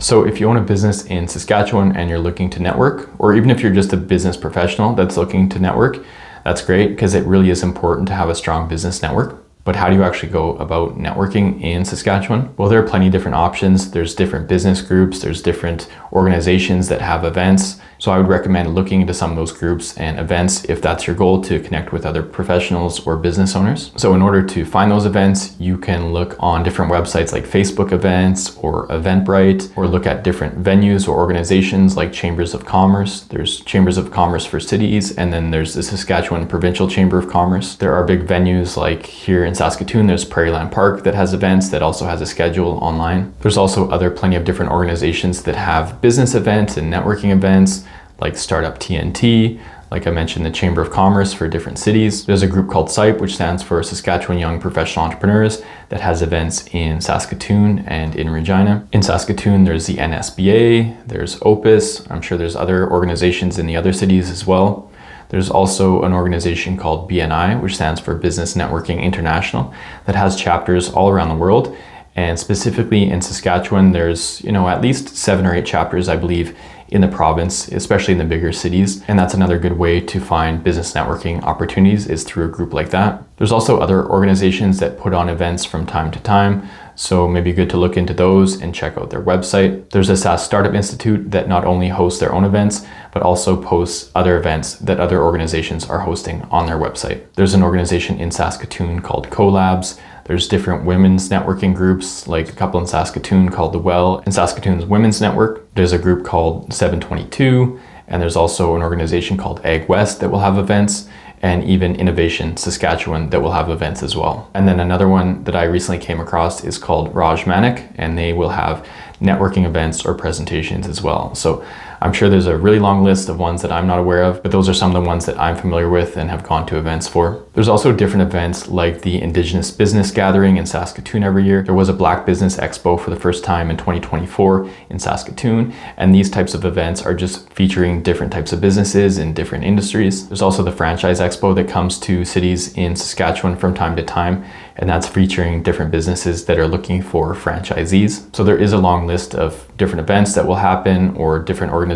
So if you own a business in Saskatchewan and you're looking to network, or even if you're just a business professional that's looking to network, that's great because it really is important to have a strong business network. But how do you actually go about networking in Saskatchewan? Well, there are plenty of different options. There's different business groups, there's different organizations that have events. So I would recommend looking into some of those groups and events if that's your goal, to connect with other professionals or business owners. So in order to find those events, you can look on different websites like Facebook events or Eventbrite, or look at different venues or organizations like chambers of commerce. There's chambers of commerce for cities, and then there's the Saskatchewan Provincial Chamber of Commerce. There are big venues like here in Saskatoon, there's Prairieland Park that has events, that also has a schedule online. There's also plenty of different organizations that have business events and networking events, like Startup TNT, like I mentioned, the Chamber of Commerce for different cities. There's a group called SIPE, which stands for Saskatchewan Young Professional Entrepreneurs, that has events in Saskatoon and in Regina. In Saskatoon, there's the NSBA, there's Opus. I'm sure there's other organizations in the other cities as well. There's also an organization called BNI, which stands for Business Networking International, that has chapters all around the world. And specifically in Saskatchewan, there's, at least 7 or 8 chapters, I believe, in the province, especially in the bigger cities. And that's another good way to find business networking opportunities, is through a group like that. There's also other organizations that put on events from time to time, so maybe good to look into those and check out their website. There's a SAS Startup Institute that not only hosts their own events, but also posts other events that other organizations are hosting on their website. There's an organization in Saskatoon called Collabs. There's different women's networking groups, like a couple in Saskatoon called The Well and Saskatoon's Women's Network. There's a group called 722, and there's also an organization called Ag West that will have events, and even Innovation Saskatchewan that will have events as well. And then another one that I recently came across is called Raj Manik, and they will have networking events or presentations as well. So I'm sure there's a really long list of ones that I'm not aware of, but those are some of the ones that I'm familiar with and have gone to events for. There's also different events like the Indigenous Business Gathering in Saskatoon every year. There was a Black Business Expo for the first time in 2024 in Saskatoon, and these types of events are just featuring different types of businesses in different industries. There's also the Franchise Expo that comes to cities in Saskatchewan from time to time, and that's featuring different businesses that are looking for franchisees. So there is a long list of different events that will happen, or different organizations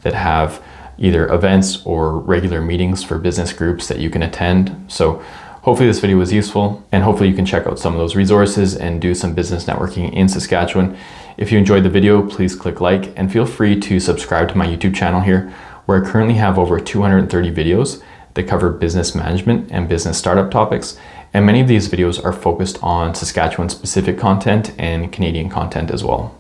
that have either events or regular meetings for business groups that you can attend. So hopefully this video was useful, and hopefully you can check out some of those resources and do some business networking in Saskatchewan. If you enjoyed the video, please click like, and feel free to subscribe to my YouTube channel here, where I currently have over 230 videos that cover business management and business startup topics. And many of these videos are focused on Saskatchewan specific content and Canadian content as well.